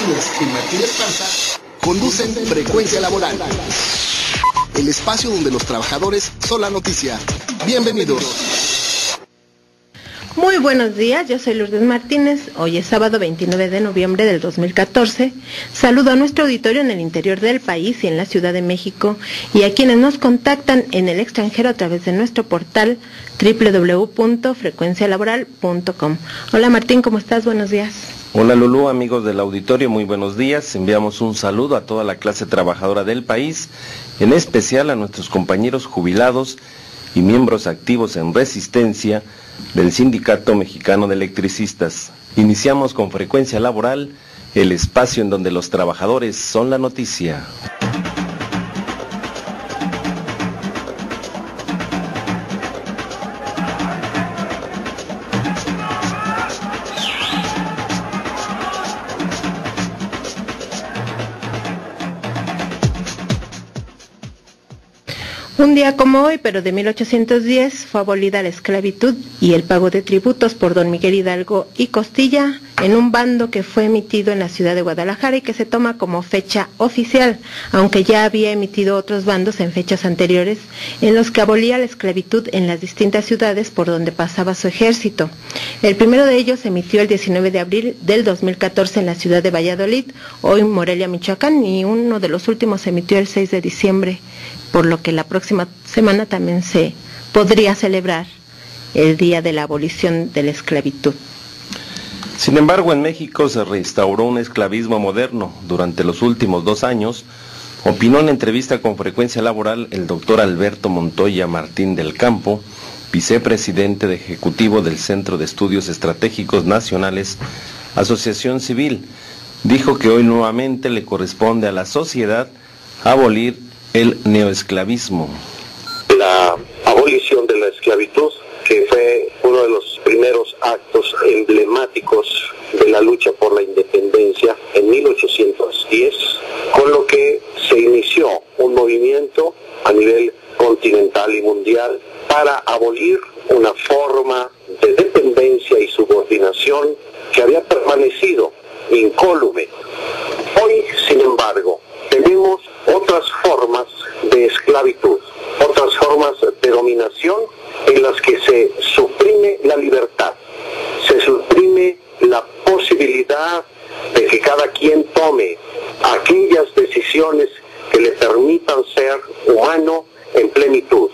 Martínez y Martínez Panza conducen Frecuencia Laboral, el espacio donde los trabajadores son la noticia. Bienvenidos. Muy buenos días, yo soy Lourdes Martínez. Hoy es sábado 29 de noviembre del 2014. Saludo a nuestro auditorio en el interior del país y en la Ciudad de México, y a quienes nos contactan en el extranjero a través de nuestro portal www.frecuencialaboral.com. Hola Martín, ¿cómo estás? Buenos días. Hola Lulú, amigos del auditorio, muy buenos días. Enviamos un saludo a toda la clase trabajadora del país, en especial a nuestros compañeros jubilados y miembros activos en resistencia del Sindicato Mexicano de Electricistas. Iniciamos con Frecuencia Laboral, el espacio en donde los trabajadores son la noticia. Un día como hoy, pero de 1810, fue abolida la esclavitud y el pago de tributos por don Miguel Hidalgo y Costilla en un bando que fue emitido en la ciudad de Guadalajara y que se toma como fecha oficial, aunque ya había emitido otros bandos en fechas anteriores en los que abolía la esclavitud en las distintas ciudades por donde pasaba su ejército. El primero de ellos se emitió el 19 de abril del 2014 en la ciudad de Valladolid, hoy Morelia, Michoacán, y uno de los últimos se emitió el 6 de diciembre, por lo que la próxima semana también se podría celebrar el día de la abolición de la esclavitud. Sin embargo, en México se reinstauró un esclavismo moderno. Durante los últimos 2 años, opinó en entrevista con Frecuencia Laboral el doctor Alberto Montoya Martín del Campo, vicepresidente de ejecutivo del Centro de Estudios Estratégicos Nacionales, Asociación Civil. Dijo que hoy nuevamente le corresponde a la sociedad abolir el neoesclavismo. La abolición de la esclavitud, que fue uno de los primeros actos emblemáticos de la lucha por la independencia en 1810, con lo que se inició un movimiento a nivel continental y mundial para abolir una forma de dependencia y subordinación que había permanecido incólume. Hoy, sin embargo, tenemos otras formas de esclavitud, otras formas de dominación en las que se suprime la libertad, se suprime la posibilidad de que cada quien tome aquellas decisiones que le permitan ser humano en plenitud.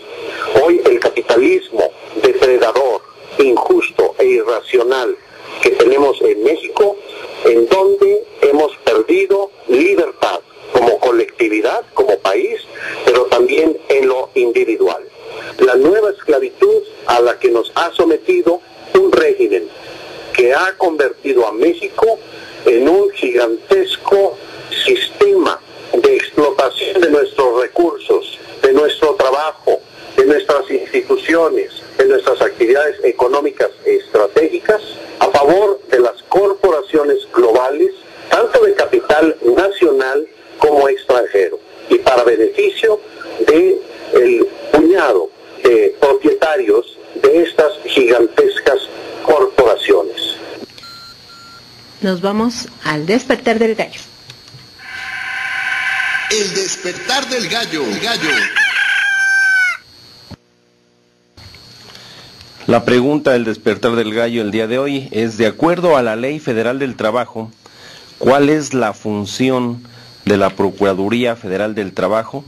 Hoy el capitalismo depredador, injusto e irracional que tenemos en México, en donde hemos perdido libertad como colectividad, como país, pero también en lo individual. La nueva esclavitud a la que nos ha sometido un régimen que ha convertido a México en un gigantesco sistema de explotación de nuestros recursos, de nuestro trabajo, de nuestras instituciones, de nuestras actividades económicas estratégicas, a favor de las corporaciones globales, tanto de capital nacional como extranjero, y para beneficio de el puñado de propietarios de estas gigantescas corporaciones. Nos vamos al despertar del gallo. El despertar del gallo. La pregunta del despertar del gallo el día de hoy es: de acuerdo a la Ley Federal del Trabajo, ¿cuál es la función de la Procuraduría Federal del Trabajo?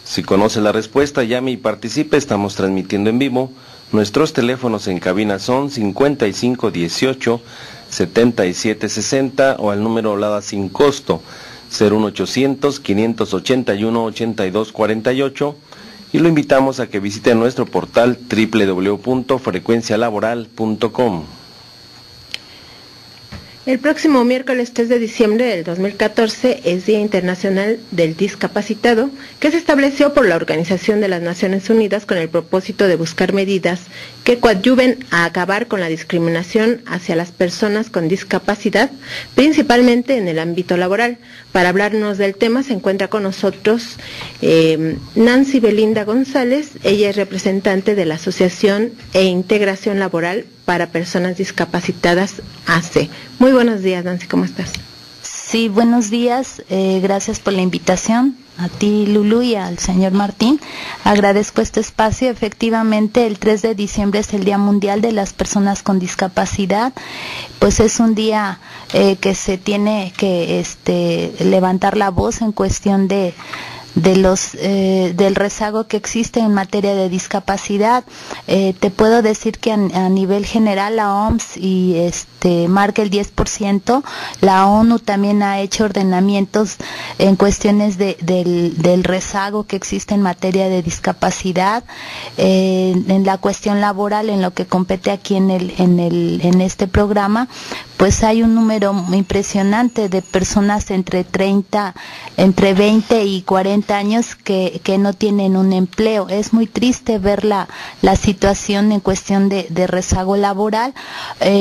Si conoce la respuesta, llame y participe. Estamos transmitiendo en vivo. Nuestros teléfonos en cabina son 5518-7760 o al número hablada sin costo 01800-581-8248, y lo invitamos a que visite nuestro portal www.frecuencialaboral.com. El próximo miércoles 3 de diciembre del 2014 es Día Internacional del Discapacitado, que se estableció por la Organización de las Naciones Unidas con el propósito de buscar medidas que coadyuven a acabar con la discriminación hacia las personas con discapacidad, principalmente en el ámbito laboral. Para hablarnos del tema se encuentra con nosotros Nancy Belinda González. Ella es representante de la Asociación e Integración Laboral para Personas Discapacitadas, ACE. Muy buenos días, Nancy, ¿cómo estás? Sí, buenos días, gracias por la invitación. A ti, Lulú, y al señor Martín. Agradezco este espacio. Efectivamente, el 3 de diciembre es el Día Mundial de las Personas con Discapacidad. Pues es un día que se tiene que levantar la voz en cuestión del rezago que existe en materia de discapacidad. Te puedo decir que a nivel general la OMS marca el 10%. La ONU también ha hecho ordenamientos en cuestiones del rezago que existe en materia de discapacidad. En la cuestión laboral, en lo que compete aquí en este programa, pues hay un número impresionante de personas entre 20 y 40 años que no tienen un empleo. Es muy triste ver la situación en cuestión de rezago laboral,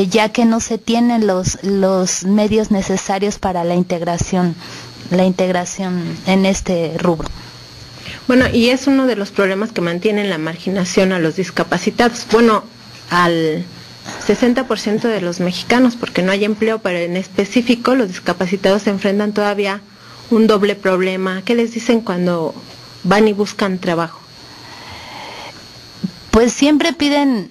ya que no se tienen los medios necesarios para la integración en este rubro. Bueno, y es uno de los problemas que mantienen la marginación a los discapacitados. Bueno, al 60% de los mexicanos, porque no hay empleo, pero en específico los discapacitados se enfrentan todavía un doble problema. ¿Qué les dicen cuando van y buscan trabajo? Pues siempre piden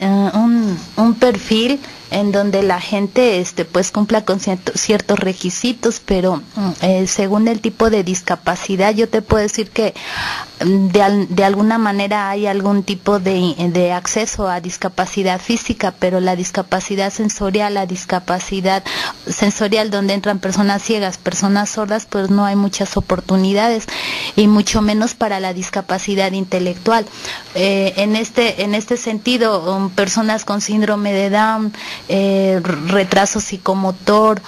un perfil en donde la gente pues cumpla con ciertos requisitos, pero según el tipo de discapacidad, yo te puedo decir que de alguna manera hay algún tipo de acceso a discapacidad física, pero la discapacidad sensorial, donde entran personas ciegas, personas sordas, pues no hay muchas oportunidades, y mucho menos para la discapacidad intelectual. En este sentido, personas con síndrome de Down, retraso psicomotor,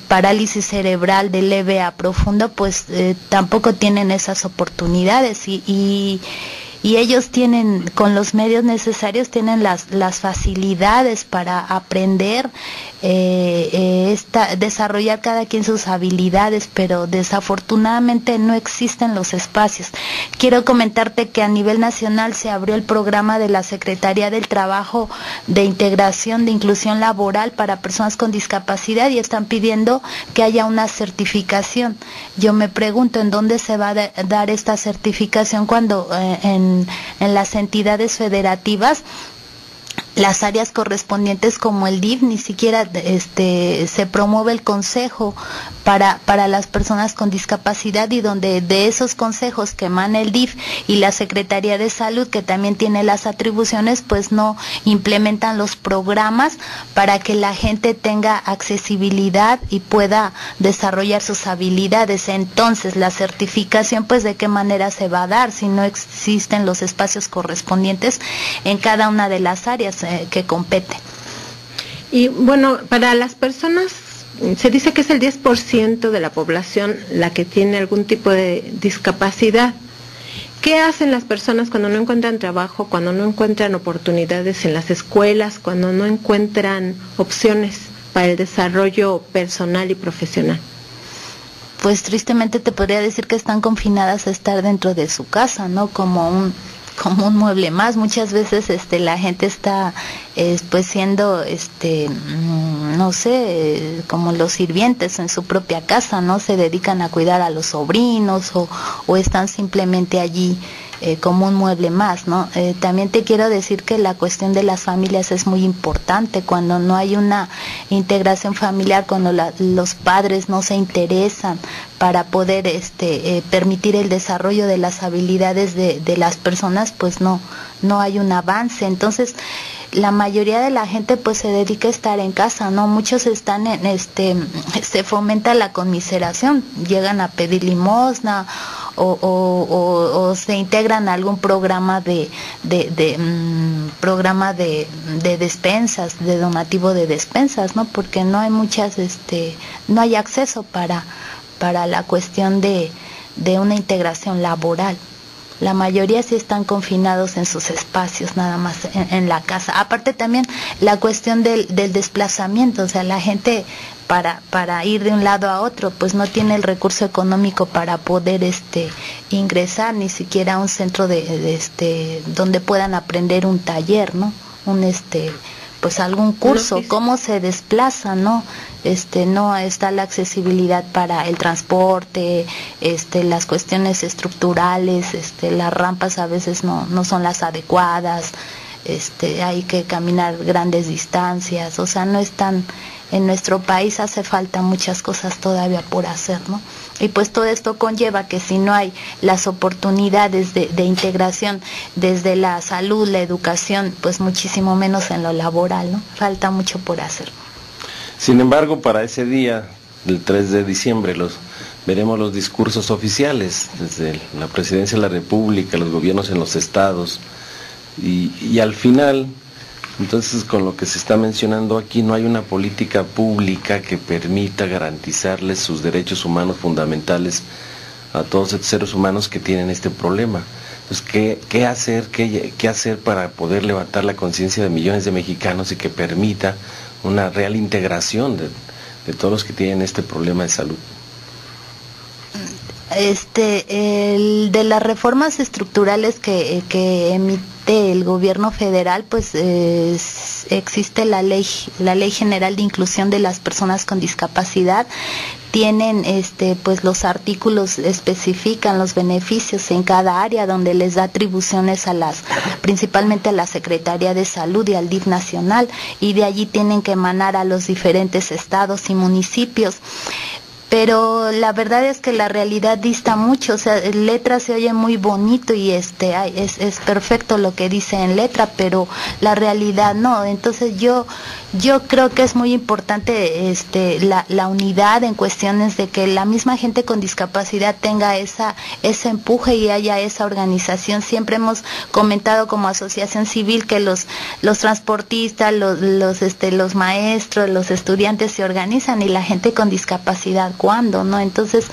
parálisis cerebral de leve a profundo, pues tampoco tienen esas oportunidades, y ellos tienen, con los medios necesarios, tienen las facilidades para aprender, desarrollar cada quien sus habilidades, pero desafortunadamente no existen los espacios. Quiero comentarte que a nivel nacional se abrió el programa de la Secretaría del Trabajo de integración, de inclusión laboral para personas con discapacidad, y están pidiendo que haya una certificación. Yo me pregunto en dónde se va a dar esta certificación cuando en las entidades federativas, las áreas correspondientes como el DIF, ni siquiera se promueve el consejo para las personas con discapacidad, y donde de esos consejos que emana el DIF y la Secretaría de Salud, que también tiene las atribuciones, pues no implementan los programas para que la gente tenga accesibilidad y pueda desarrollar sus habilidades. Entonces, la certificación, pues de qué manera se va a dar si no existen los espacios correspondientes en cada una de las áreas que competen. Y bueno, para las personas, se dice que es el 10% de la población la que tiene algún tipo de discapacidad. ¿Qué hacen las personas cuando no encuentran trabajo, cuando no encuentran oportunidades en las escuelas, cuando no encuentran opciones para el desarrollo personal y profesional? Pues tristemente te podría decir que están confinadas a estar dentro de su casa, ¿no? Como un mueble más. Muchas veces la gente está pues siendo no sé, como los sirvientes en su propia casa, ¿no? Se dedican a cuidar a los sobrinos o están simplemente allí como un mueble más, ¿no? También te quiero decir que la cuestión de las familias es muy importante. Cuando no hay una integración familiar, cuando los padres no se interesan para poder permitir el desarrollo de las habilidades de las personas, pues no hay un avance. Entonces, la mayoría de la gente pues se dedica a estar en casa, ¿no? Muchos están se fomenta la conmiseración, llegan a pedir limosna o se integran a algún programa de despensas, de donativo de despensas, ¿no? Porque no hay muchas, no hay acceso para la cuestión de una integración laboral. La mayoría sí están confinados en sus espacios, nada más en la casa. Aparte también la cuestión del desplazamiento, o sea, la gente para ir de un lado a otro, pues no tiene el recurso económico para poder ingresar ni siquiera a un centro donde puedan aprender un taller, ¿no? pues algún curso, cómo se desplaza, ¿no? No está la accesibilidad para el transporte, las cuestiones estructurales, las rampas a veces no son las adecuadas, hay que caminar grandes distancias, o sea, no están, en nuestro país hace falta muchas cosas todavía por hacer, ¿no? Y pues todo esto conlleva que si no hay las oportunidades de integración desde la salud, la educación, pues muchísimo menos en lo laboral, ¿no? Falta mucho por hacer. Sin embargo, para ese día, el 3 de diciembre, veremos los discursos oficiales, desde la Presidencia de la República, los gobiernos en los estados, y al final, entonces, con lo que se está mencionando aquí, no hay una política pública que permita garantizarles sus derechos humanos fundamentales a todos estos seres humanos que tienen este problema. Entonces, ¿qué hacer para poder levantar la conciencia de millones de mexicanos y que permita una real integración de todos los que tienen este problema de salud? De las reformas estructurales que emite el gobierno federal, pues existe la ley general de inclusión de las personas con discapacidad. Tienen pues los artículos especifican los beneficios en cada área, donde les da atribuciones principalmente a la Secretaría de Salud y al DIF nacional, y de allí tienen que emanar a los diferentes estados y municipios. Pero la verdad es que la realidad dista mucho, o sea, en letra se oye muy bonito y es perfecto lo que dice en letra, pero la realidad no. Entonces yo creo que es muy importante la unidad en cuestiones de que la misma gente con discapacidad tenga ese empuje y haya esa organización. Siempre hemos comentado como asociación civil que los transportistas, los maestros, los estudiantes se organizan, y la gente con discapacidad cuándo, ¿no? Entonces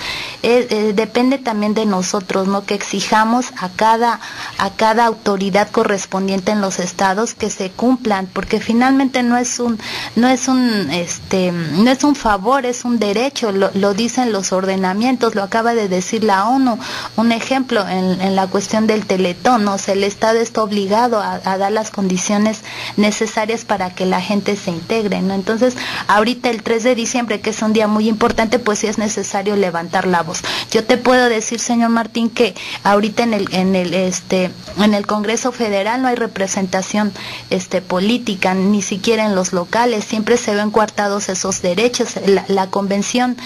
depende también de nosotros, ¿no? Que exijamos a cada autoridad correspondiente en los estados que se cumplan, porque finalmente no es un favor, es un derecho, lo dicen los ordenamientos, lo acaba de decir la ONU. Un ejemplo en la cuestión del Teletón, ¿no? O sea, el Estado está obligado a dar las condiciones necesarias para que la gente se integre, ¿no? Entonces, ahorita el 3 de diciembre, que es un día muy importante, pues sí es necesario levantar la voz. Yo te puedo decir, señor Martín, que ahorita en el Congreso Federal no hay representación política, ni siquiera en los locales, siempre se ven coartados esos derechos. La Convención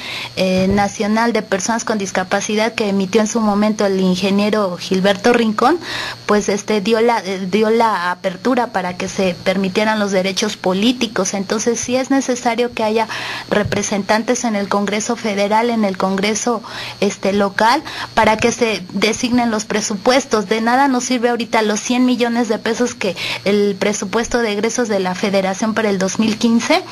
Nacional de Personas con Discapacidad, que emitió en su momento el ingeniero Gilberto Rincón, pues dio la apertura para que se permitieran los derechos políticos. Entonces sí es necesario que haya representantes en el Congreso Federal, en el Congreso local, para que se designen los presupuestos. De nada nos sirve ahorita los 100 millones de pesos que el presupuesto de egresos de la Federación para el 2015,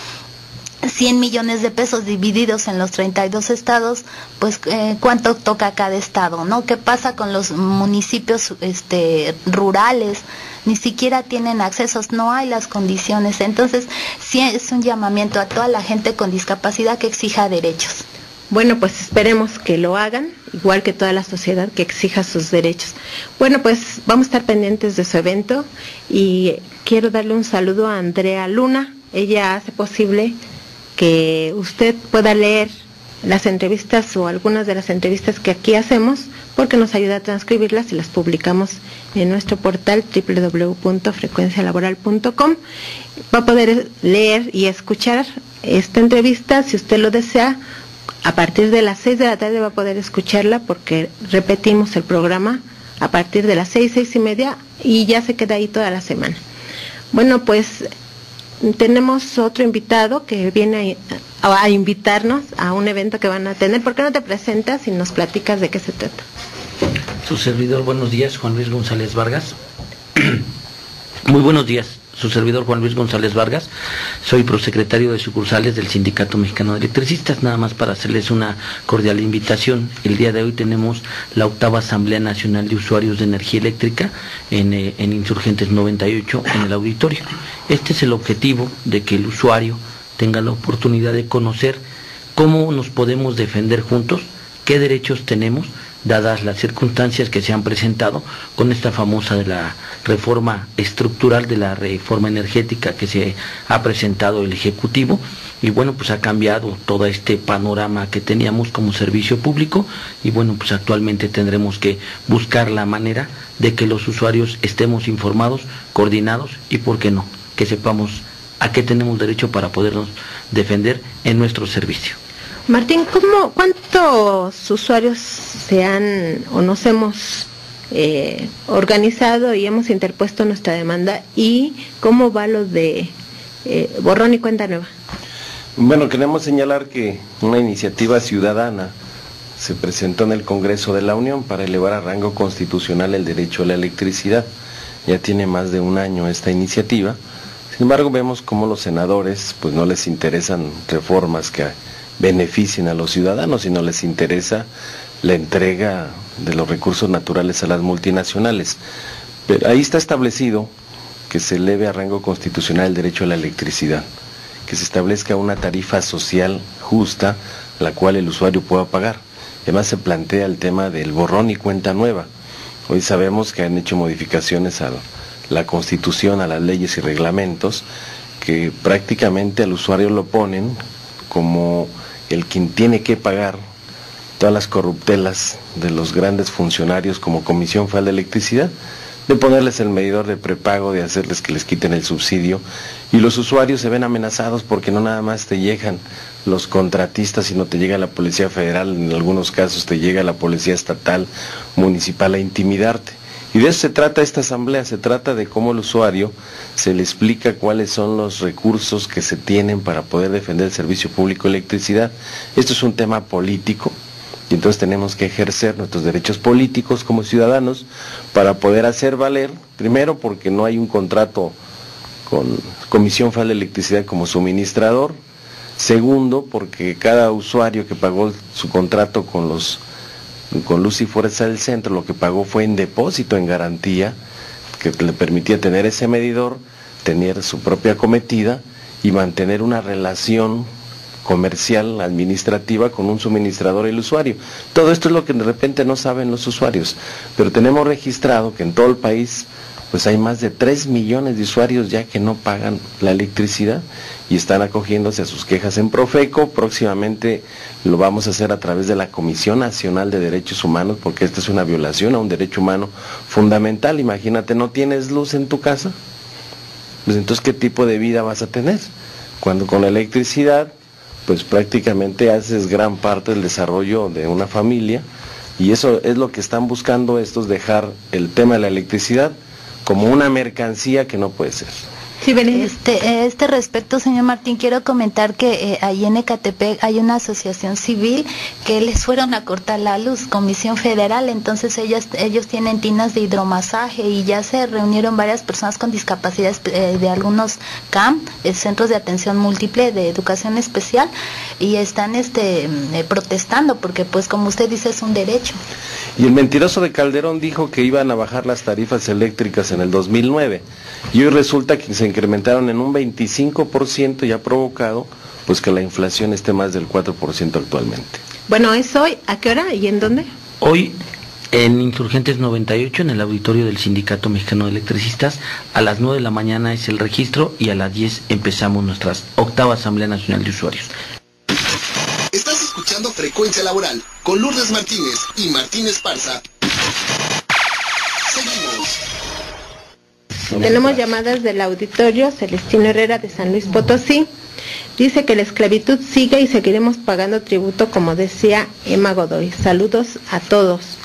100 millones de pesos divididos en los 32 estados, pues cuánto toca cada estado, ¿no? ¿Qué pasa con los municipios rurales? Ni siquiera tienen accesos, no hay las condiciones. Entonces sí es un llamamiento a toda la gente con discapacidad que exija derechos. Bueno, pues esperemos que lo hagan, igual que toda la sociedad que exija sus derechos. Bueno, pues vamos a estar pendientes de su evento, y quiero darle un saludo a Andrea Luna. Ella hace posible que usted pueda leer las entrevistas o algunas de las entrevistas que aquí hacemos, porque nos ayuda a transcribirlas y las publicamos en nuestro portal www.frecuencialaboral.com. Va a poder leer y escuchar esta entrevista, si usted lo desea. A partir de las 6 de la tarde va a poder escucharla, porque repetimos el programa a partir de las 6:30, y ya se queda ahí toda la semana. Bueno, pues tenemos otro invitado que viene a invitarnos a un evento que van a tener. ¿Por qué no te presentas y nos platicas de qué se trata? Su servidor, buenos días, Juan Luis González Vargas. Muy buenos días, su servidor Juan Luis González Vargas. Soy prosecretario de sucursales del Sindicato Mexicano de Electricistas. Nada más para hacerles una cordial invitación. El día de hoy tenemos la 8ª Asamblea Nacional de Usuarios de Energía Eléctrica en Insurgentes 98, en el auditorio. Este es el objetivo, de que el usuario tenga la oportunidad de conocer cómo nos podemos defender juntos, qué derechos tenemos, dadas las circunstancias que se han presentado con esta famosa de la reforma estructural, de la reforma energética que se ha presentado el Ejecutivo, y bueno, pues ha cambiado todo este panorama que teníamos como servicio público, y bueno, pues actualmente tendremos que buscar la manera de que los usuarios estemos informados, coordinados, y por qué no, que sepamos a qué tenemos derecho para podernos defender en nuestro servicio. Martín, ¿cuántos usuarios se han o nos hemos organizado y hemos interpuesto nuestra demanda, y cómo va lo de borrón y cuenta nueva? Bueno, queremos señalar que una iniciativa ciudadana se presentó en el Congreso de la Unión para elevar a rango constitucional el derecho a la electricidad. Ya tiene más de un año esta iniciativa. Sin embargo, vemos cómo los senadores pues no les interesan reformas que beneficien a los ciudadanos, sino les interesa la entrega de los recursos naturales a las multinacionales. Pero ahí está establecido que se eleve a rango constitucional el derecho a la electricidad, que se establezca una tarifa social justa, la cual el usuario pueda pagar. Además se plantea el tema del borrón y cuenta nueva. Hoy sabemos que han hecho modificaciones a la Constitución, a las leyes y reglamentos, que prácticamente al usuario lo ponen como el quien tiene que pagar todas las corruptelas de los grandes funcionarios como Comisión Federal de Electricidad, de ponerles el medidor de prepago, de hacerles que les quiten el subsidio, y los usuarios se ven amenazados porque no nada más te llegan los contratistas, sino te llega la Policía Federal, en algunos casos te llega la Policía Estatal, Municipal a intimidarte. Y de eso se trata esta asamblea, se trata de cómo el usuario se le explica cuáles son los recursos que se tienen para poder defender el servicio público de electricidad. Esto es un tema político, y entonces tenemos que ejercer nuestros derechos políticos como ciudadanos para poder hacer valer, primero porque no hay un contrato con Comisión Federal de Electricidad como suministrador, segundo porque cada usuario que pagó su contrato con Luz y Fuerza del Centro, lo que pagó fue en depósito, en garantía, que le permitía tener ese medidor, tener su propia cometida y mantener una relación comercial, administrativa con un suministrador y el usuario. Todo esto es lo que de repente no saben los usuarios, pero tenemos registrado que en todo el país pues hay más de 3 millones de usuarios ya que no pagan la electricidad y están acogiéndose a sus quejas en Profeco. Próximamente lo vamos a hacer a través de la Comisión Nacional de Derechos Humanos, porque esta es una violación a un derecho humano fundamental. Imagínate, ¿no tienes luz en tu casa? Pues entonces, ¿qué tipo de vida vas a tener? Cuando con la electricidad pues prácticamente haces gran parte del desarrollo de una familia, y eso es lo que están buscando estos, dejar el tema de la electricidad como una mercancía que no puede ser. Sí, Este respecto, señor Martín, quiero comentar que ahí en Ecatepec hay una asociación civil que les fueron a cortar la luz, Comisión Federal. Entonces ellos tienen tinas de hidromasaje y ya se reunieron varias personas con discapacidades de algunos CAM, Centros de Atención Múltiple de Educación Especial, y están protestando porque, pues, como usted dice, es un derecho. Y el mentiroso de Calderón dijo que iban a bajar las tarifas eléctricas en el 2009, y hoy resulta que se incrementaron en un 25% y ha provocado pues que la inflación esté más del 4% actualmente. Bueno, ¿es hoy? ¿A qué hora y en dónde? Hoy en Insurgentes 98, en el auditorio del Sindicato Mexicano de Electricistas, a las 9 de la mañana es el registro y a las 10 empezamos nuestra 8ª Asamblea Nacional de Usuarios. Estás escuchando Frecuencia Laboral con Lourdes Martínez y Martín Esparza. Seguimos. Tenemos llamadas del auditorio. Celestino Herrera de San Luis Potosí dice que la esclavitud sigue y seguiremos pagando tributo, como decía Emma Godoy. Saludos a todos.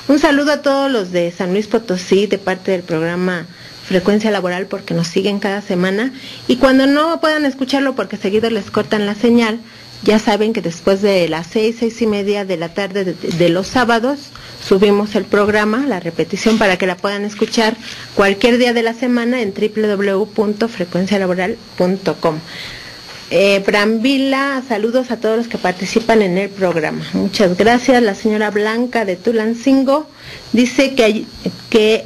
Un saludo a todos los de San Luis Potosí de parte del programa Frecuencia Laboral, porque nos siguen cada semana, y cuando no puedan escucharlo porque seguido les cortan la señal, ya saben que después de las 6:30 de la tarde de los sábados subimos el programa, la repetición, para que la puedan escuchar cualquier día de la semana en www.frecuencialaboral.com. Brambila, saludos a todos los que participan en el programa. Muchas gracias. La señora Blanca de Tulancingo dice que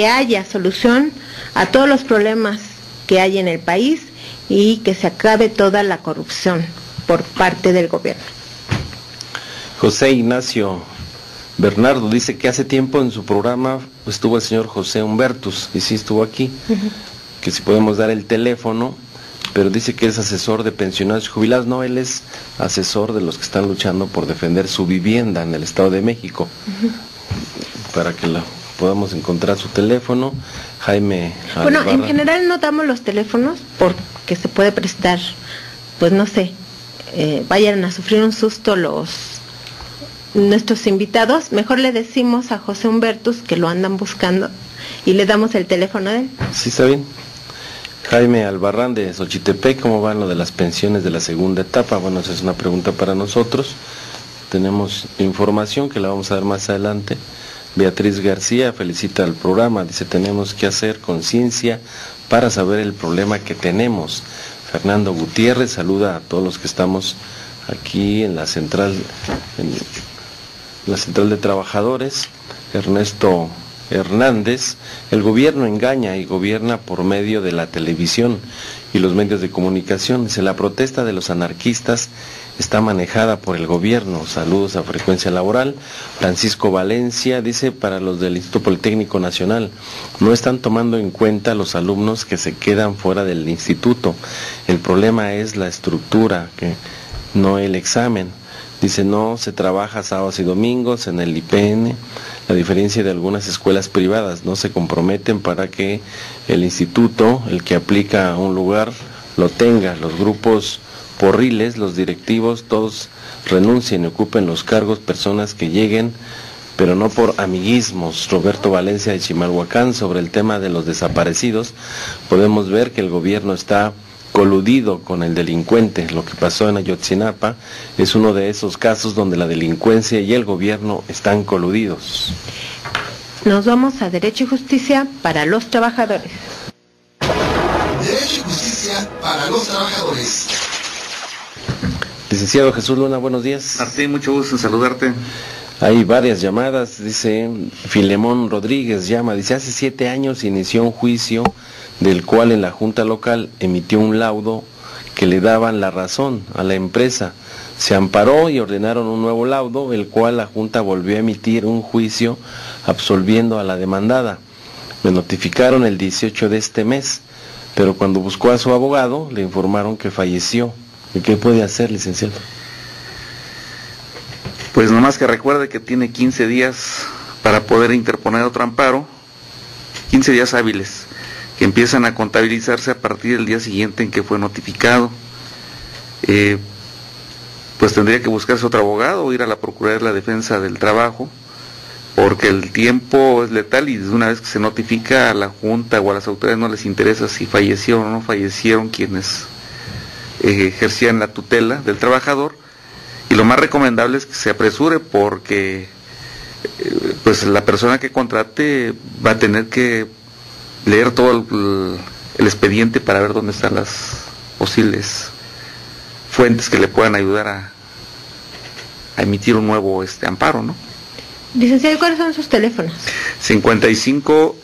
haya solución a todos los problemas que hay en el país y que se acabe toda la corrupción por parte del gobierno. José Ignacio Bernardo dice que hace tiempo en su programa estuvo el señor José Humbertus, y sí estuvo aquí, que si podemos dar el teléfono, pero dice que es asesor de pensionados y jubilados. No, él es asesor de los que están luchando por defender su vivienda en el Estado de México. Para que podamos encontrar su teléfono. Jaime Bueno, Albarra. En general no damos los teléfonos porque se puede prestar, pues no sé, vayan a sufrir un susto nuestros invitados. Mejor le decimos a José Humbertus que lo andan buscando y le damos el teléfono de él. Sí, está bien. Jaime Albarrán de Xochitepec, ¿cómo van lo de las pensiones de la segunda etapa? Bueno, esa es una pregunta para nosotros. Tenemos información que la vamos a dar más adelante. Beatriz García felicita al programa, dice: tenemos que hacer conciencia para saber el problema que tenemos. Fernando Gutiérrez saluda a todos los que estamos aquí en la central de trabajadores. Ernesto Hernández: el gobierno engaña y gobierna por medio de la televisión y los medios de comunicación. Dice: la protesta de los anarquistas está manejada por el gobierno. Saludos a Frecuencia Laboral. Francisco Valencia dice: para los del Instituto Politécnico Nacional, no están tomando en cuenta los alumnos que se quedan fuera del instituto. El problema es la estructura, no el examen. Dice: no se trabaja sábados y domingos en el IPN, a diferencia de algunas escuelas privadas, no se comprometen para que el instituto, el que aplica a un lugar, lo tenga. Los grupos porriles, los directivos, todos renuncien y ocupen los cargos personas que lleguen, pero no por amiguismos. Roberto Valencia de Chimalhuacán: sobre el tema de los desaparecidos, podemos ver que el gobierno está coludido con el delincuente. Lo que pasó en Ayotzinapa es uno de esos casos donde la delincuencia y el gobierno están coludidos. Nos vamos a Derecho y Justicia para los trabajadores. Derecho y Justicia para los trabajadores. Licenciado Jesús Luna, buenos días. Martín, mucho gusto en saludarte. Hay varias llamadas. Dice Filemón Rodríguez, dice: hace 7 años inició un juicio del cual en la Junta Local emitió un laudo que le daban la razón a la empresa. Se amparó y ordenaron un nuevo laudo, el cual la Junta volvió a emitir un juicio absolviendo a la demandada. Me notificaron el 18 de este mes, pero cuando buscó a su abogado le informaron que falleció. ¿Y qué puede hacer, licenciado? Pues nomás que recuerde que tiene 15 días para poder interponer otro amparo, 15 días hábiles, que empiezan a contabilizarse a partir del día siguiente en que fue notificado. Pues tendría que buscarse otro abogado o ir a la Procuraduría de la Defensa del Trabajo, porque el tiempo es letal y desde una vez que se notifica a la Junta o a las autoridades no les interesa si fallecieron o no fallecieron quienes ejercían la tutela del trabajador, y lo más recomendable es que se apresure, porque pues la persona que contrate va a tener que leer todo el expediente para ver dónde están las posibles fuentes que le puedan ayudar a emitir un nuevo amparo, ¿no? Licenciado, ¿cuáles son sus teléfonos? 55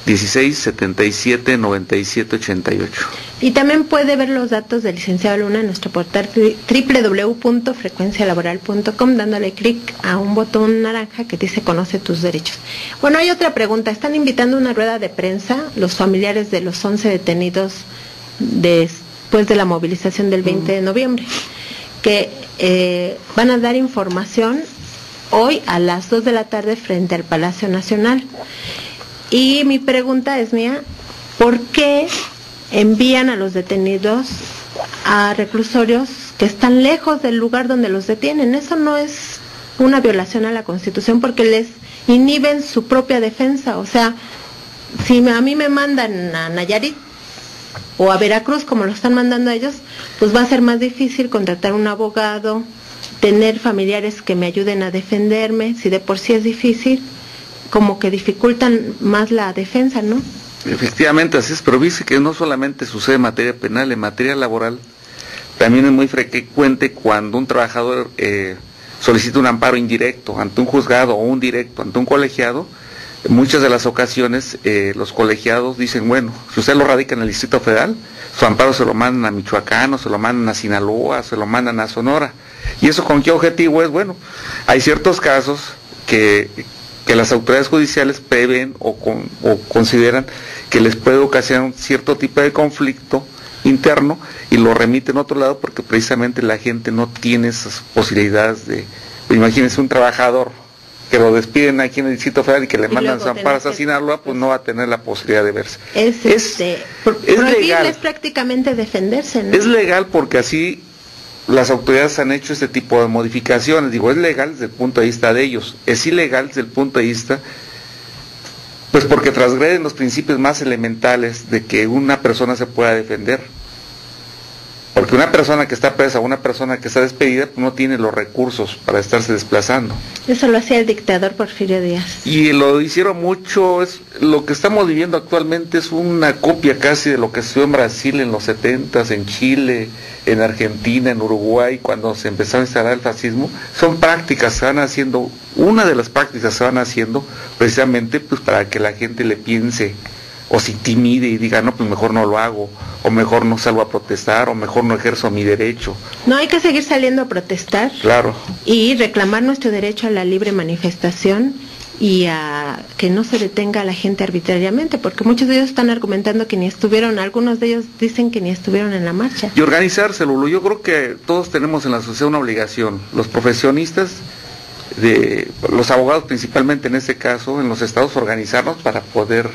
16 77 97 88. Y también puede ver los datos del licenciado Luna en nuestro portal www.frecuencialaboral.com, dándole clic a un botón naranja que dice Conoce tus derechos. Bueno, hay otra pregunta. Están invitando a una rueda de prensa los familiares de los 11 detenidos después de la movilización del 20 de noviembre, que van a dar información hoy a las 2 de la tarde frente al Palacio Nacional. Y mi pregunta es mía: ¿por qué envían a los detenidos a reclusorios que están lejos del lugar donde los detienen? Eso no es una violación a la Constitución, porque les inhiben su propia defensa. O sea, si a mí me mandan a Nayarit o a Veracruz, como lo están mandando a ellos, pues va a ser más difícil contratar un abogado, tener familiares que me ayuden a defenderme. Si de por sí es difícil, como que dificultan más la defensa, ¿no? Efectivamente, así es, pero dice que no solamente sucede en materia penal, en materia laboral también es muy frecuente cuando un trabajador solicita un amparo indirecto ante un juzgado o un directo ante un colegiado. En muchas de las ocasiones los colegiados dicen: bueno, si usted lo radica en el Distrito Federal, su amparo se lo mandan a Michoacán, o se lo mandan a Sinaloa, se lo mandan a Sonora. ¿Y eso con qué objetivo es? Bueno, hay ciertos casos que las autoridades judiciales prevén o consideran que les puede ocasionar un cierto tipo de conflicto interno y lo remiten a otro lado porque precisamente la gente no tiene esas posibilidades de... Imagínense un trabajador que lo despiden aquí en el Distrito Federal y que le mandan San para asesinarlo, pues no va a tener la posibilidad de verse. Es legal. Es prácticamente defenderse, ¿no? Es legal porque así las autoridades han hecho este tipo de modificaciones. Digo, es legal desde el punto de vista de ellos, es ilegal desde el punto de vista, pues porque transgreden los principios más elementales de que una persona se pueda defender. Porque una persona que está presa, una persona que está despedida, pues no tiene los recursos para estarse desplazando. Eso lo hacía el dictador Porfirio Díaz. Y lo hicieron mucho, lo que estamos viviendo actualmente es una copia casi de lo que se dio en Brasil en los 70s, en Chile, en Argentina, en Uruguay, cuando se empezó a instalar el fascismo. Son prácticas que se van haciendo, una de las prácticas se van haciendo precisamente pues para que la gente le piense o se intimide y diga, no, pues mejor no lo hago, o mejor no salgo a protestar, o mejor no ejerzo mi derecho. No, hay que seguir saliendo a protestar. Claro. Y reclamar nuestro derecho a la libre manifestación y a que no se detenga a la gente arbitrariamente, porque muchos de ellos están argumentando que ni estuvieron, algunos de ellos dicen que ni estuvieron en la marcha. Y organizarse, Lulu, yo creo que todos tenemos en la sociedad una obligación, los profesionistas, los abogados principalmente en este caso, en los estados, organizarnos para poder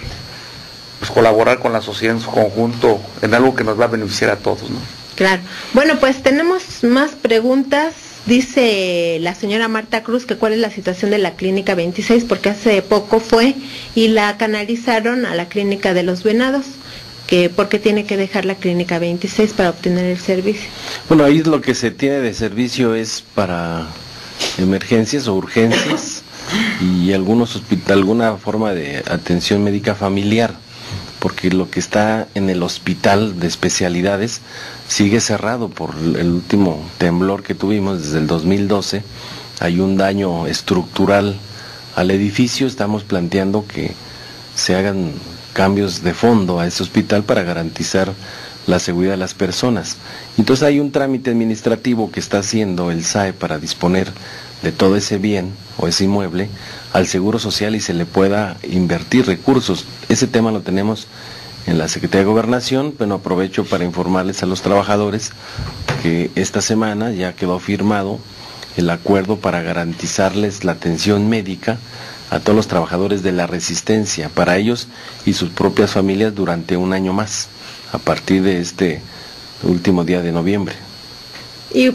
pues colaborar con la sociedad en su conjunto en algo que nos va a beneficiar a todos, ¿no? Claro. Bueno, pues tenemos más preguntas. Dice la señora Marta Cruz que cuál es la situación de la clínica 26, porque hace poco fue y la canalizaron a la clínica de los Venados, que porque tiene que dejar la clínica 26 para obtener el servicio. Bueno, ahí lo que se tiene de servicio es para emergencias o urgencias y alguna forma de atención médica familiar, porque lo que está en el hospital de especialidades sigue cerrado por el último temblor que tuvimos desde el 2012. Hay un daño estructural al edificio. Estamos planteando que se hagan cambios de fondo a ese hospital para garantizar la seguridad de las personas. Entonces hay un trámite administrativo que está haciendo el SAE para disponer de todo ese bien o ese inmueble al Seguro Social y se le pueda invertir recursos. Ese tema lo tenemos en la Secretaría de Gobernación. Bueno, aprovecho para informarles a los trabajadores que esta semana ya quedó firmado el acuerdo para garantizarles la atención médica a todos los trabajadores de la Resistencia, para ellos y sus propias familias durante un año más, a partir de este último día de noviembre. Y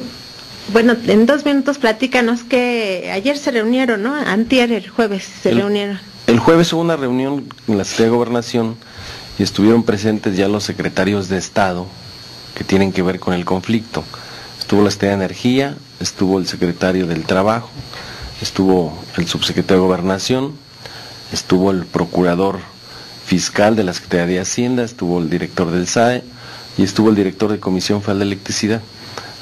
bueno, en 2 minutos platícanos que ayer se reunieron, ¿no? Antier, el jueves se reunieron. El jueves hubo una reunión en la Secretaría de Gobernación y estuvieron presentes ya los secretarios de Estado que tienen que ver con el conflicto. Estuvo la Secretaría de Energía, estuvo el secretario del Trabajo, estuvo el subsecretario de Gobernación, estuvo el procurador fiscal de la Secretaría de Hacienda, estuvo el director del SAE y estuvo el director de Comisión Federal de Electricidad.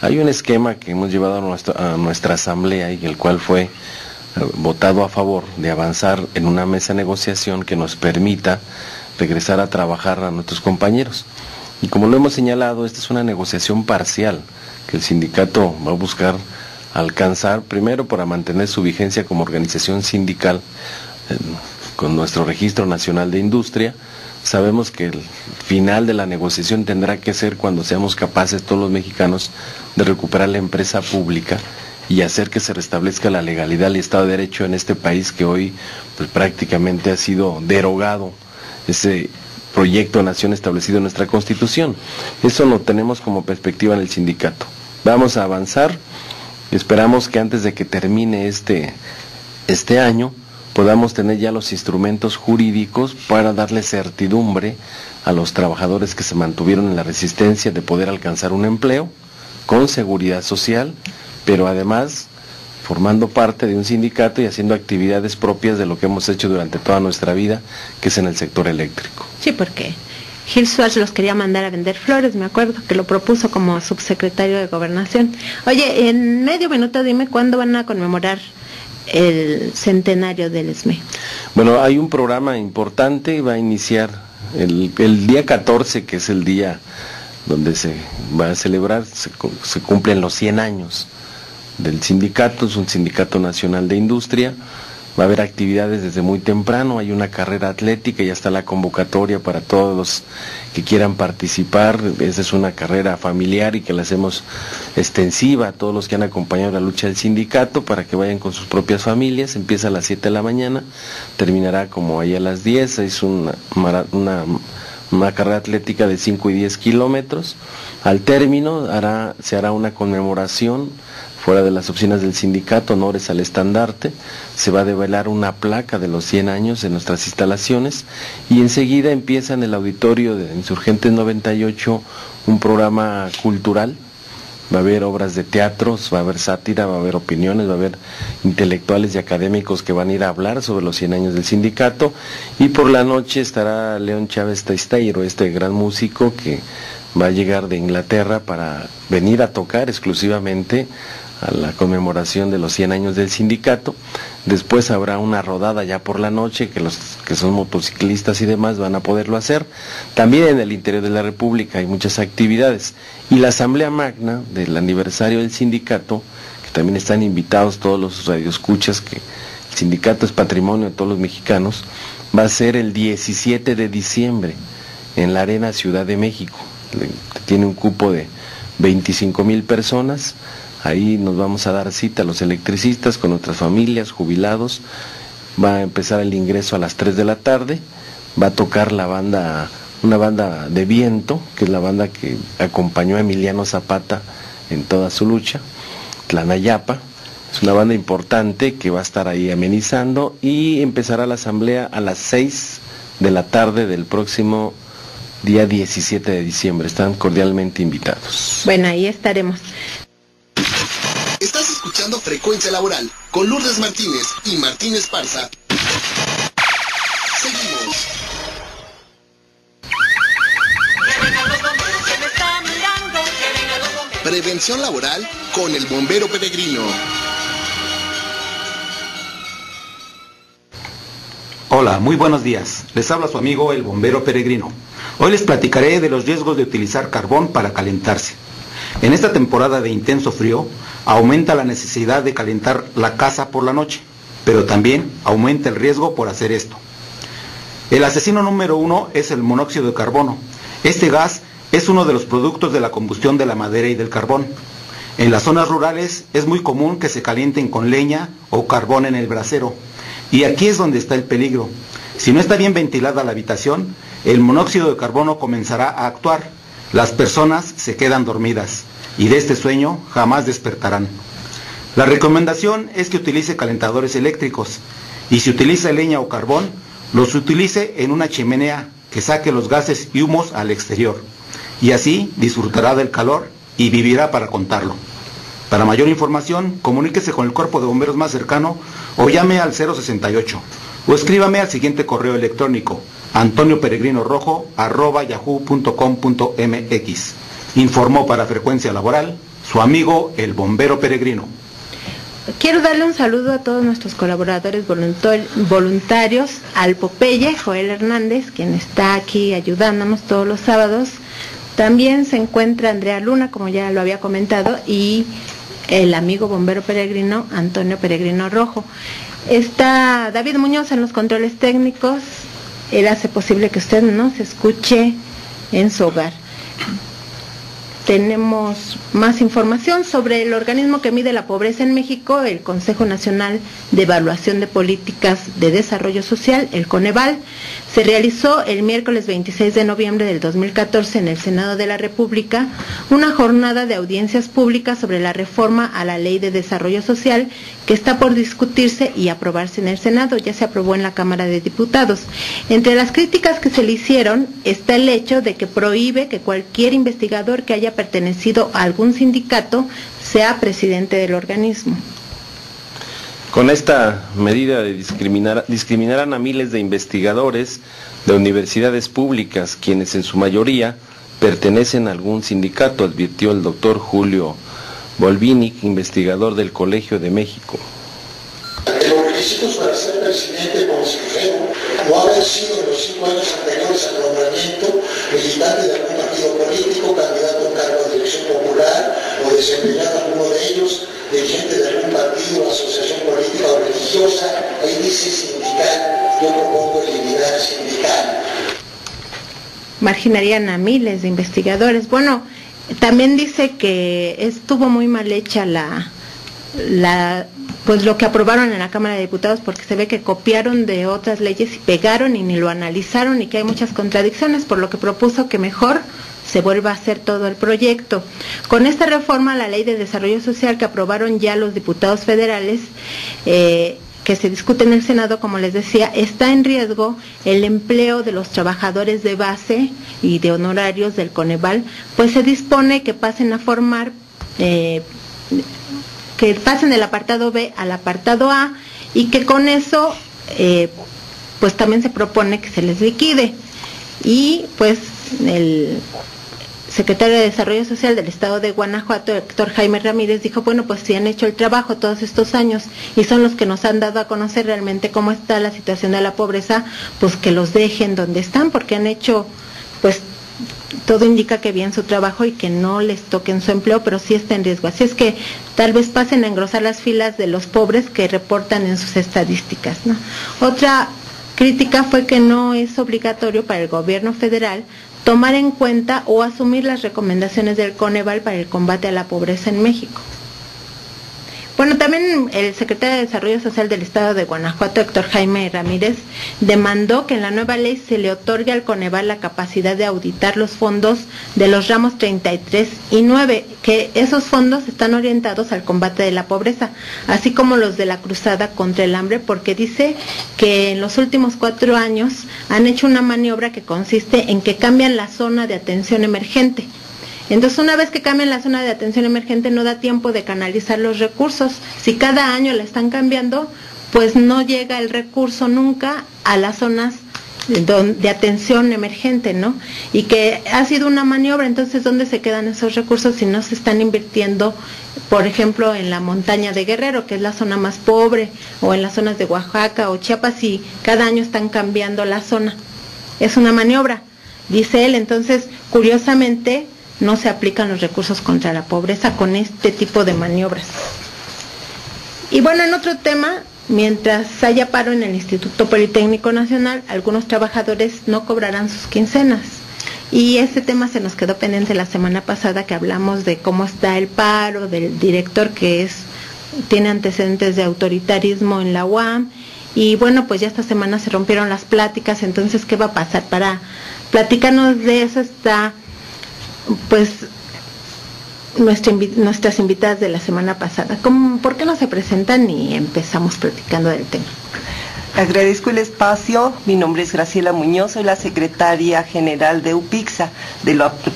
Hay un esquema que hemos llevado a nuestra asamblea y el cual fue votado a favor de avanzar en una mesa de negociación que nos permita regresar a trabajar a nuestros compañeros. Y como lo hemos señalado, esta es una negociación parcial que el sindicato va a buscar alcanzar, primero para mantener su vigencia como organización sindical con nuestro Registro Nacional de Industria. Sabemos que el final de la negociación tendrá que ser cuando seamos capaces todos los mexicanos de recuperar la empresa pública y hacer que se restablezca la legalidad y el Estado de Derecho en este país que hoy pues, prácticamente ha sido derogado ese proyecto de nación establecido en nuestra Constitución. Eso lo tenemos como perspectiva en el sindicato. Vamos a avanzar, esperamos que antes de que termine este año podamos tener ya los instrumentos jurídicos para darle certidumbre a los trabajadores que se mantuvieron en la resistencia de poder alcanzar un empleo con seguridad social, pero además formando parte de un sindicato y haciendo actividades propias de lo que hemos hecho durante toda nuestra vida, que es en el sector eléctrico. Sí, porque Gil Suárez los quería mandar a vender flores, me acuerdo que lo propuso como subsecretario de Gobernación. Oye, en medio minuto dime cuándo van a conmemorar el centenario del SME. Bueno, hay un programa importante, va a iniciar el día 14, que es el día donde se va a celebrar, se cumplen los 100 años del sindicato. Es un sindicato nacional de industria, Va a haber actividades desde muy temprano, hay una carrera atlética, ya está la convocatoria para todos los que quieran participar. Esa es una carrera familiar y que la hacemos extensiva a todos los que han acompañado la lucha del sindicato para que vayan con sus propias familias. Empieza a las 7 de la mañana, terminará como ahí a las 10, es una carrera atlética de 5 y 10 kilómetros. Al término se hará una conmemoración fuera de las oficinas del sindicato, honores al estandarte, se va a develar una placa de los 100 años en nuestras instalaciones y enseguida empieza en el auditorio de Insurgentes 98 un programa cultural. Va a haber obras de teatros, va a haber sátira, va a haber opiniones, va a haber intelectuales y académicos que van a ir a hablar sobre los 100 años del sindicato, y por la noche estará León Chávez Teisteiro, este gran músico que va a llegar de Inglaterra para venir a tocar exclusivamente a la conmemoración de los 100 años del sindicato. Después habrá una rodada ya por la noche, que los que son motociclistas y demás van a poderlo hacer. También en el interior de la República hay muchas actividades. Y la Asamblea Magna del aniversario del sindicato, que también están invitados todos los radioescuchas, que el sindicato es patrimonio de todos los mexicanos, va a ser el 17 de diciembre en la Arena Ciudad de México. Tiene un cupo de 25,000 personas. Ahí nos vamos a dar cita a los electricistas con nuestras familias, jubilados. Va a empezar el ingreso a las 3 de la tarde. Va a tocar una banda de viento, que es la banda que acompañó a Emiliano Zapata en toda su lucha, Tlanayapa. Es una banda importante que va a estar ahí amenizando, y empezará la asamblea a las 6 de la tarde del próximo día 17 de diciembre. Están cordialmente invitados. Bueno, ahí estaremos. Estás escuchando Frecuencia Laboral con Lourdes Martínez y Martín Esparza. Seguimos. Prevención laboral con el bombero peregrino. Hola, muy buenos días. Les habla su amigo el bombero peregrino. Hoy les platicaré de los riesgos de utilizar carbón para calentarse. En esta temporada de intenso frío, aumenta la necesidad de calentar la casa por la noche, pero también aumenta el riesgo por hacer esto. El asesino número 1 es el monóxido de carbono. Este gas es uno de los productos de la combustión de la madera y del carbón. En las zonas rurales es muy común que se calienten con leña o carbón en el brasero, y aquí es donde está el peligro. Si no está bien ventilada la habitación, el monóxido de carbono comenzará a actuar. Las personas se quedan dormidas y de este sueño jamás despertarán. La recomendación es que utilice calentadores eléctricos, y si utiliza leña o carbón, los utilice en una chimenea que saque los gases y humos al exterior, y así disfrutará del calor y vivirá para contarlo. Para mayor información, comuníquese con el cuerpo de bomberos más cercano o llame al 068 o escríbame al siguiente correo electrónico: antonioperegrinorojo@yahoo.com.mx. Informó para Frecuencia Laboral su amigo el bombero peregrino. Quiero darle un saludo a todos nuestros colaboradores voluntarios, al Popeye, Joel Hernández, quien está aquí ayudándonos todos los sábados. También se encuentra Andrea Luna, como ya lo había comentado, y el amigo bombero peregrino, Antonio Peregrino Rojo. Está David Muñoz en los controles técnicos. Él hace posible que usted nos escuche en su hogar. Tenemos más información sobre el organismo que mide la pobreza en México, el Consejo Nacional de Evaluación de Políticas de Desarrollo Social, el Coneval. Se realizó el miércoles 26 de noviembre del 2014 en el Senado de la República una jornada de audiencias públicas sobre la reforma a la Ley de Desarrollo Social que está por discutirse y aprobarse en el Senado. Ya se aprobó en la Cámara de Diputados. Entre las críticas que se le hicieron está el hecho de que prohíbe que cualquier investigador que haya pertenecido a algún sindicato sea presidente del organismo. Con esta medida de discriminarán a miles de investigadores de universidades públicas, quienes en su mayoría pertenecen a algún sindicato, advirtió el doctor Julio Volvinic, investigador del Colegio de México. Los requisitos para ser presidente consejero o haber sido en los 5 años anteriores al nombramiento militante de algún partido político, candidato a un cargo de elección popular o desempeñado alguno de ellos, dirigente de algún partido, asociación política o religiosa. beneficiosa e índice sindical. Yo propongo eliminar sindical. Marginarían a miles de investigadores. Bueno, también dice que estuvo muy mal hecha pues lo que aprobaron en la Cámara de Diputados, porque se ve que copiaron de otras leyes y pegaron y ni lo analizaron, y que hay muchas contradicciones, por lo que propuso que mejor se vuelva a hacer todo el proyecto. Con esta reforma a la Ley de Desarrollo Social que aprobaron ya los diputados federales, que se discute en el Senado, como les decía, está en riesgo el empleo de los trabajadores de base y de honorarios del Coneval, pues se dispone que pasen a formar, que pasen del apartado B al apartado A, y que con eso pues también se propone que se les liquide. Y pues el secretario de Desarrollo Social del Estado de Guanajuato, Héctor Jaime Ramírez, dijo, bueno, pues si han hecho el trabajo todos estos años y son los que nos han dado a conocer realmente cómo está la situación de la pobreza, pues que los dejen donde están, porque han hecho, pues todo indica que bien su trabajo y que no les toquen su empleo, pero sí está en riesgo. Así es que tal vez pasen a engrosar las filas de los pobres que reportan en sus estadísticas, ¿no? Otra crítica fue que no es obligatorio para el gobierno federal tomar en cuenta o asumir las recomendaciones del Coneval para el combate a la pobreza en México. Bueno, también el secretario de Desarrollo Social del Estado de Guanajuato, Héctor Jaime Ramírez, demandó que en la nueva ley se le otorgue al Coneval la capacidad de auditar los fondos de los ramos 33 y 9, que esos fondos están orientados al combate de la pobreza, así como los de la Cruzada contra el Hambre, porque dice que en los últimos 4 años han hecho una maniobra que consiste en que cambian la zona de atención emergente. Entonces, una vez que cambian la zona de atención emergente, no da tiempo de canalizar los recursos. Si cada año la están cambiando, pues no llega el recurso nunca a las zonas de atención emergente, ¿no? Y que ha sido una maniobra. Entonces, ¿dónde se quedan esos recursos si no se están invirtiendo, por ejemplo, en la montaña de Guerrero, que es la zona más pobre, o en las zonas de Oaxaca o Chiapas, y cada año están cambiando la zona? Es una maniobra, dice él. Entonces, curiosamente, no se aplican los recursos contra la pobreza con este tipo de maniobras. Y bueno, en otro tema, mientras haya paro en el Instituto Politécnico Nacional, algunos trabajadores no cobrarán sus quincenas. Y este tema se nos quedó pendiente la semana pasada, que hablamos de cómo está el paro del director, que tiene antecedentes de autoritarismo en la UAM. Y bueno, pues ya esta semana se rompieron las pláticas. Entonces, ¿qué va a pasar? Para platicarnos de eso está pues nuestras invitadas de la semana pasada. ¿Por qué no se presentan y empezamos platicando del tema? Agradezco el espacio. Mi nombre es Graciela Muñoz, soy la secretaria general de UPIXA,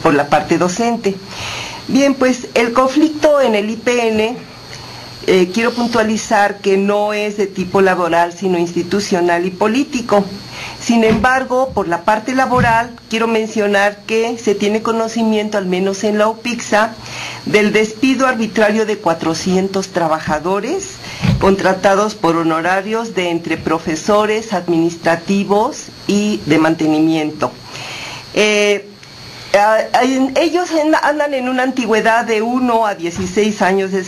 por la parte docente. Bien, pues el conflicto en el IPN, quiero puntualizar que no es de tipo laboral, sino institucional y político. Sin embargo, por la parte laboral, quiero mencionar que se tiene conocimiento, al menos en la UPIXA, del despido arbitrario de 400 trabajadores contratados por honorarios de entre profesores, administrativos y de mantenimiento. Ellos andan en una antigüedad de 1 a 16 años de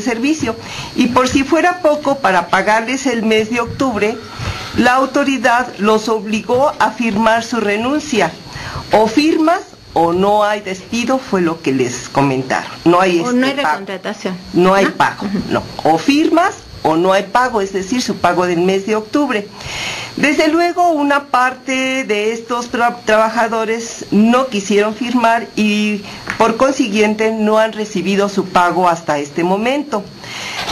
servicio, y por si fuera poco, para pagarles el mes de octubre, la autoridad los obligó a firmar su renuncia. O firmas o no hay despido, fue lo que les comentaron. No hay no hay recontratación. No hay pago, no. O firmas o no hay pago, es decir, su pago del mes de octubre. Desde luego, una parte de estos trabajadores no quisieron firmar y por consiguiente no han recibido su pago hasta este momento.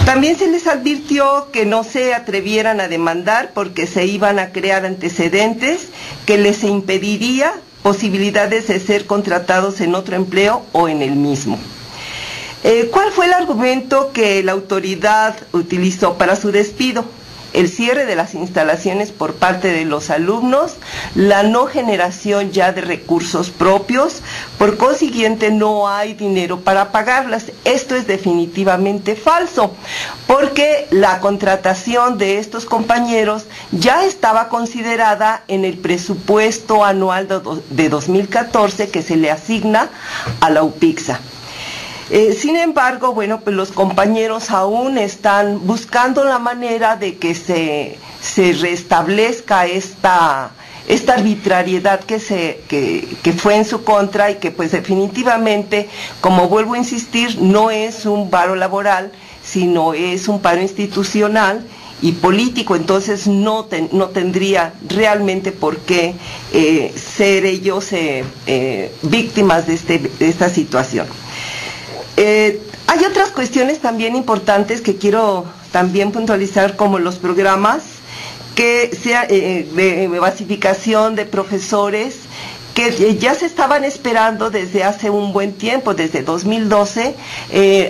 También se les advirtió que no se atrevieran a demandar porque se iban a crear antecedentes que les impediría posibilidades de ser contratados en otro empleo o en el mismo. ¿Cuál fue el argumento que la autoridad utilizó para su despido? El cierre de las instalaciones por parte de los alumnos, la no generación ya de recursos propios, por consiguiente no hay dinero para pagarlas. Esto es definitivamente falso, porque la contratación de estos compañeros ya estaba considerada en el presupuesto anual de 2014 que se le asigna a la UPIXA. Sin embargo, bueno, pues los compañeros aún están buscando la manera de que se restablezca esta arbitrariedad que fue en su contra y que pues definitivamente, como vuelvo a insistir, no es un paro laboral, sino es un paro institucional y político. Entonces no tendría realmente por qué ser ellos víctimas de esta situación. Hay otras cuestiones también importantes que quiero también puntualizar, como los programas que sea de basificación de profesores, que ya se estaban esperando desde hace un buen tiempo, desde 2012,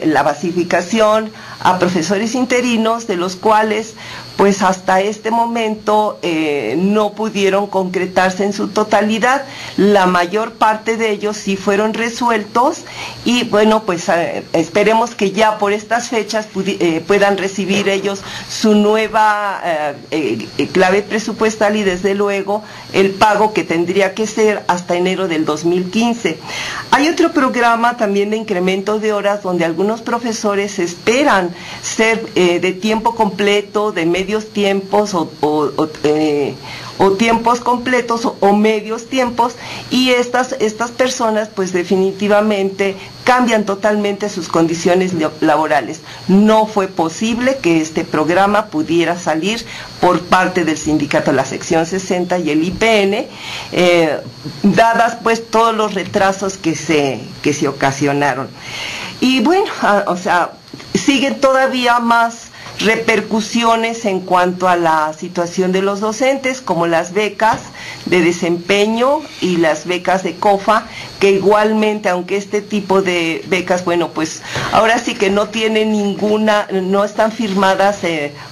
la basificación a profesores interinos, de los cuales pues hasta este momento no pudieron concretarse en su totalidad. La mayor parte de ellos sí fueron resueltos y bueno, pues esperemos que ya por estas fechas puedan recibir ellos su nueva clave presupuestal y desde luego el pago que tendría que ser hasta enero del 2015. Hay otro programa también de incremento de horas donde algunos profesores esperan ser de tiempo completo, de medios tiempos o tiempos completos o medios tiempos, y estas personas pues definitivamente cambian totalmente sus condiciones laborales. No fue posible que este programa pudiera salir por parte del sindicato, la sección 60 y el IPN, dadas pues todos los retrasos que se ocasionaron. Y bueno, o sea, siguen todavía más repercusiones en cuanto a la situación de los docentes, como las becas de desempeño y las becas de COFA, que igualmente, aunque este tipo de becas, bueno, pues ahora sí que no tienen ninguna, no están firmadas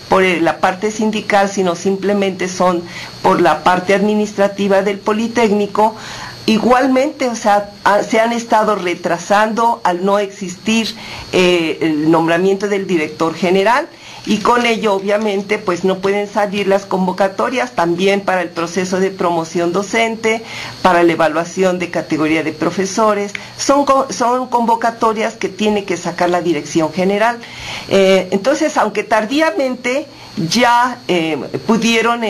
por la parte sindical, sino simplemente son por la parte administrativa del Politécnico. Igualmente, o sea, se han estado retrasando al no existir el nombramiento del director general, y con ello obviamente pues no pueden salir las convocatorias también para el proceso de promoción docente, para la evaluación de categoría de profesores. Son convocatorias que tiene que sacar la dirección general. Entonces, aunque tardíamente ya pudieron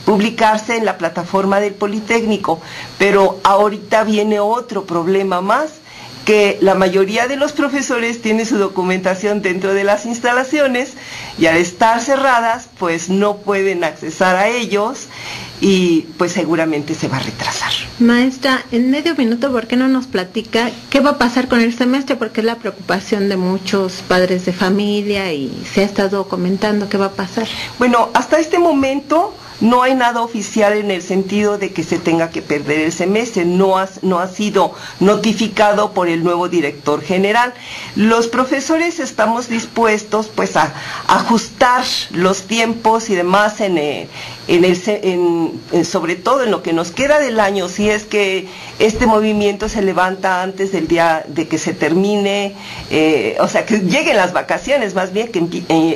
publicarse en la plataforma del Politécnico, pero ahorita viene otro problema más, que la mayoría de los profesores tienen su documentación dentro de las instalaciones y al estar cerradas pues no pueden accesar a ellos y pues seguramente se va a retrasar. Maestra, en medio minuto, ¿por qué no nos platica qué va a pasar con el semestre? Porque es la preocupación de muchos padres de familia y se ha estado comentando qué va a pasar. Bueno, hasta este momento no hay nada oficial en el sentido de que se tenga que perder el semestre, no ha sido notificado por el nuevo director general. Los profesores estamos dispuestos pues a ajustar los tiempos y demás sobre todo en lo que nos queda del año, si es que este movimiento se levanta antes del día de que se termine, o sea, que lleguen las vacaciones, más bien que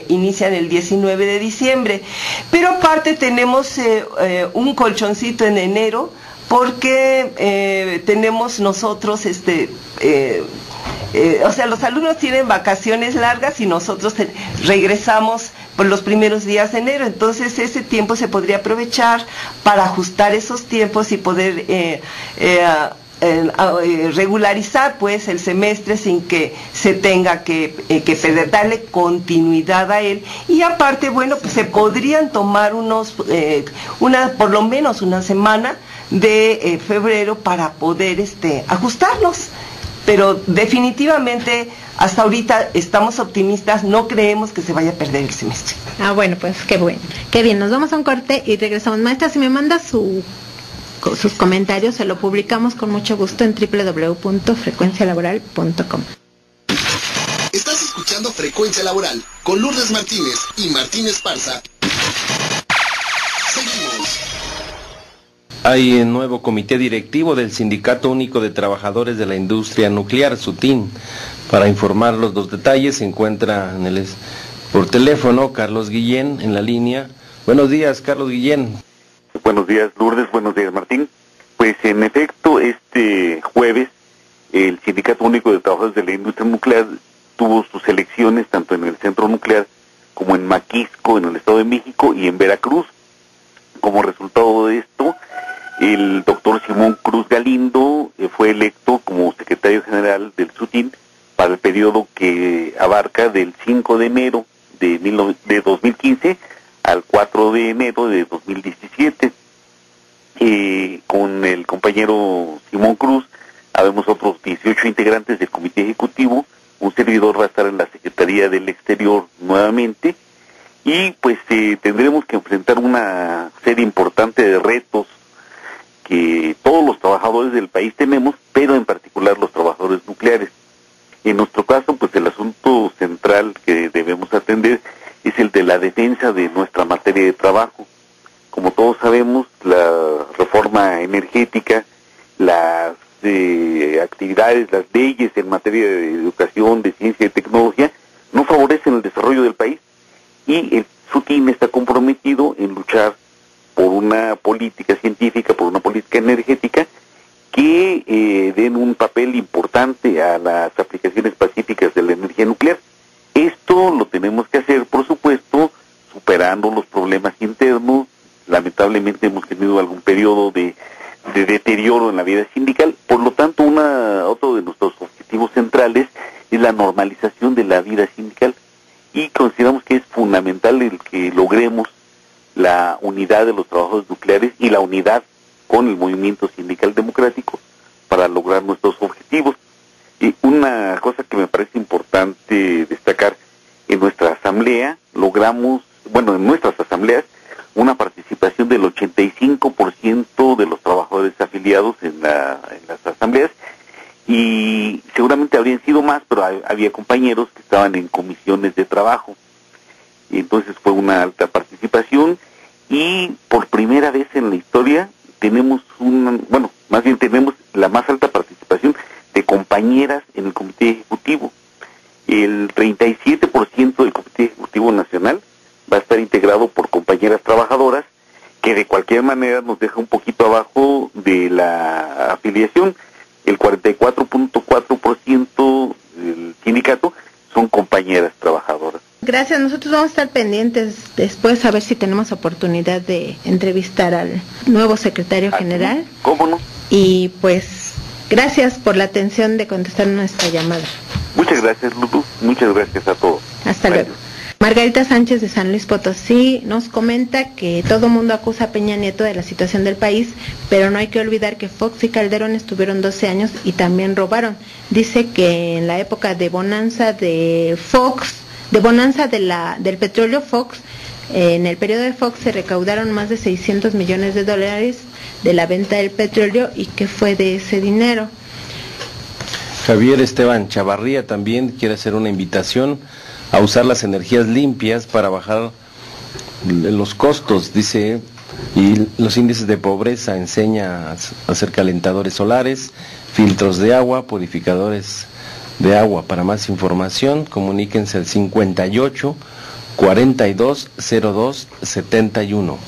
inician el 19 de diciembre. Pero aparte tenemos un colchoncito en enero, porque tenemos nosotros o sea, los alumnos tienen vacaciones largas y nosotros regresamos por los primeros días de enero. Entonces ese tiempo se podría aprovechar para ajustar esos tiempos y poder regularizar pues el semestre sin que se tenga que perder, darle continuidad a él. Y aparte, bueno, pues se podrían tomar por lo menos una semana de febrero para poder ajustarlos. Pero definitivamente hasta ahorita estamos optimistas, no creemos que se vaya a perder el semestre. Ah, bueno, pues qué bueno, qué bien. Nos vamos a un corte y regresamos. Maestra, si me manda sus comentarios, se lo publicamos con mucho gusto en www.frecuencialaboral.com. Estás escuchando Frecuencia Laboral con Lourdes Martínez y Martín Esparza. Seguimos. Hay un nuevo comité directivo del Sindicato Único de Trabajadores de la Industria Nuclear, SUTIN. Para informar los detalles se encuentra por teléfono Carlos Guillén en la línea. Buenos días, Carlos Guillén. Buenos días, Lourdes. Buenos días, Martín. Pues en efecto, este jueves el Sindicato Único de Trabajadores de la Industria Nuclear tuvo sus elecciones tanto en el Centro Nuclear como en Maquisco, en el Estado de México, y en Veracruz. Como resultado de esto, el doctor Simón Cruz Galindo fue electo como secretario general del SUTIN para el periodo que abarca del 5 de enero de 2015 al 4 de enero de 2017. Con el compañero Simón Cruz, habemos otros 18 integrantes del comité ejecutivo. Un servidor va a estar en la Secretaría del Exterior nuevamente, y pues tendremos que enfrentar una serie importante de retos que todos los trabajadores del país tenemos, pero en particular los trabajadores nucleares. En nuestro caso, pues el asunto central que debemos atender es el de la defensa de nuestra materia de trabajo. Como todos sabemos, la reforma energética, las actividades, las leyes en materia de educación, de ciencia y tecnología no favorecen el desarrollo del país, y el SUTIN está comprometido en luchar por una política científica, por una política energética que den un papel importante a las aplicaciones pacíficas de la energía nuclear. Esto lo tenemos que hacer, por supuesto, superando los problemas internos. Lamentablemente hemos tenido algún periodo de deterioro en la vida sindical. Por lo tanto, otro de nuestros objetivos centrales es la normalización de la vida sindical, y consideramos que es fundamental el que logremos la unidad de los trabajadores nucleares y la unidad con el movimiento sindical democrático para lograr nuestros objetivos. Y una cosa que me parece importante destacar, en nuestra asamblea en nuestras asambleas, una participación del 85% de los trabajadores afiliados en las asambleas, y seguramente habrían sido más, pero había compañeros que estaban en comisiones de trabajo, y entonces fue una alta participación, y por primera vez en la historia tenemos tenemos la más alta participación de compañeras en el comité ejecutivo. El 37% del comité ejecutivo nacional va a estar integrado por compañeras trabajadoras, que de cualquier manera nos deja un poquito abajo de la afiliación. El 44.4% del sindicato son compañeras trabajadoras. Gracias, nosotros vamos a estar pendientes después a ver si tenemos oportunidad de entrevistar al nuevo secretario general. ¿Cómo no? Y pues, gracias por la atención de contestar nuestra llamada. Muchas gracias, Lulu. Muchas gracias a todos. Hasta luego. Margarita Sánchez de San Luis Potosí nos comenta que todo mundo acusa a Peña Nieto de la situación del país, pero no hay que olvidar que Fox y Calderón estuvieron 12 años y también robaron. Dice que en la época de bonanza de Fox, del petróleo Fox, en el periodo de Fox se recaudaron más de $600 millones de la venta del petróleo. ¿Y qué fue de ese dinero? Javier Esteban Chavarría también quiere hacer una invitación a usar las energías limpias para bajar los costos, dice, y los índices de pobreza. Enseña a hacer calentadores solares, filtros de agua, purificadores de agua. Para más información, comuníquense al 58 42 02 71.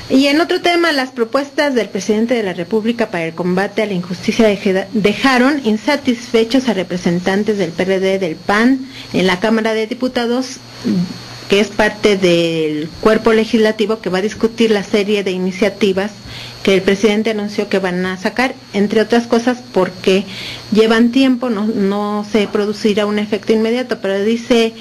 Y en otro tema, las propuestas del presidente de la República para el combate a la injusticia dejaron insatisfechos a representantes del PRD, del PAN, en la Cámara de Diputados, que es parte del cuerpo legislativo que va a discutir la serie de iniciativas que el presidente anunció que van a sacar, entre otras cosas porque llevan tiempo, no se producirá un efecto inmediato, pero dice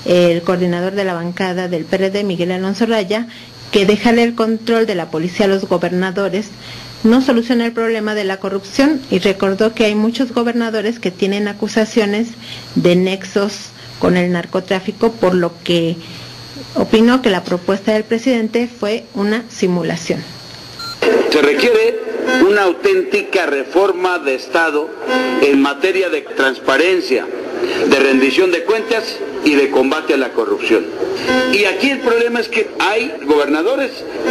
el coordinador de la bancada del PRD, Miguel Alonso Raya, que dejarle el control de la policía a los gobernadores no soluciona el problema de la corrupción, y recordó que hay muchos gobernadores que tienen acusaciones de nexos con el narcotráfico, por lo que opinó que la propuesta del presidente fue una simulación. Se requiere una auténtica reforma de Estado en materia de transparencia, de rendición de cuentas y de combate a la corrupción. Y aquí el problema es que hay gobernadores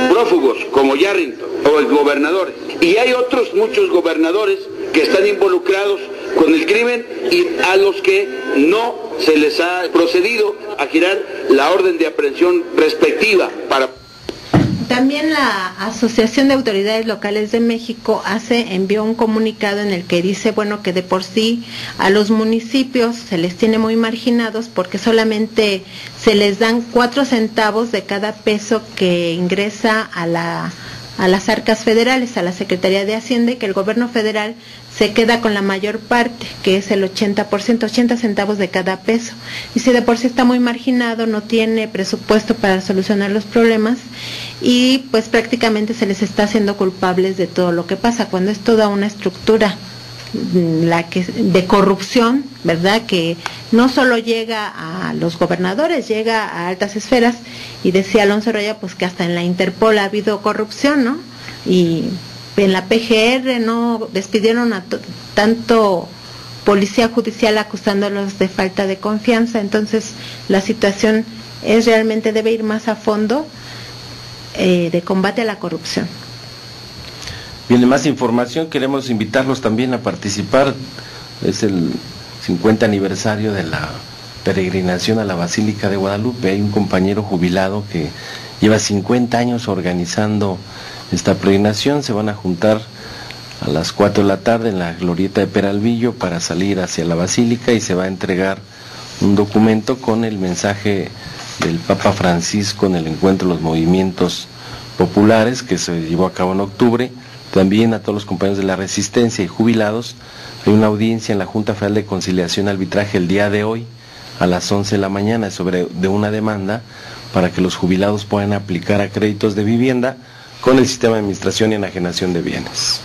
prófugos, como Yarrington, o exgobernadores, y hay otros muchos gobernadores que están involucrados con el crimen y a los que no se les ha procedido a girar la orden de aprehensión respectiva para... También la Asociación de Autoridades Locales de México envió un comunicado en el que dice, bueno, que de por sí a los municipios se les tiene muy marginados porque solamente se les dan 4 centavos de cada peso que ingresa a las arcas federales, a la Secretaría de Hacienda, y que el gobierno federal se queda con la mayor parte, que es el 80%, 80 centavos de cada peso. Y si de por sí está muy marginado, no tiene presupuesto para solucionar los problemas, y pues prácticamente se les está haciendo culpables de todo lo que pasa, cuando es toda una estructura de corrupción, ¿verdad? Que no solo llega a los gobernadores, llega a altas esferas, y decía Alonso Roya, pues que hasta en la Interpol ha habido corrupción, ¿no? Y en la PGR no despidieron a tanto policía judicial acusándolos de falta de confianza. Entonces la situación debe ir más a fondo, de combate a la corrupción. Bien, de más información, queremos invitarlos también a participar. Es el 50 aniversario de la peregrinación a la Basílica de Guadalupe. Hay un compañero jubilado que lleva 50 años organizando esta peregrinación. Se van a juntar a las 4 de la tarde en la glorieta de Peralvillo para salir hacia la Basílica, y se va a entregar un documento con el mensaje del Papa Francisco en el encuentro de los movimientos populares que se llevó a cabo en octubre. También a todos los compañeros de la Resistencia y jubilados. Hay una audiencia en la Junta Federal de Conciliación y Arbitraje el día de hoy a las 11 de la mañana de una demanda para que los jubilados puedan aplicar a créditos de vivienda con el sistema de administración y enajenación de bienes.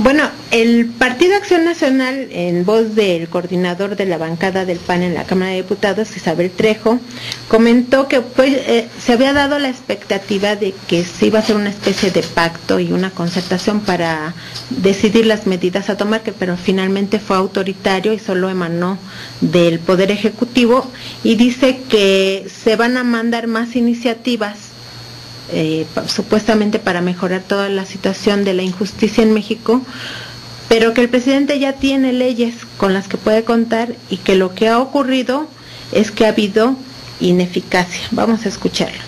Bueno, el Partido Acción Nacional, en voz del coordinador de la bancada del PAN en la Cámara de Diputados, Isabel Trejo, comentó que se había dado la expectativa de que se iba a hacer una especie de pacto y una concertación para decidir las medidas a tomar, pero finalmente fue autoritario y solo emanó del Poder Ejecutivo, y dice que se van a mandar más iniciativas supuestamente para mejorar toda la situación de la injusticia en México, pero que el presidente ya tiene leyes con las que puede contar, y que lo que ha ocurrido es que ha habido ineficacia. Vamos a escucharlo.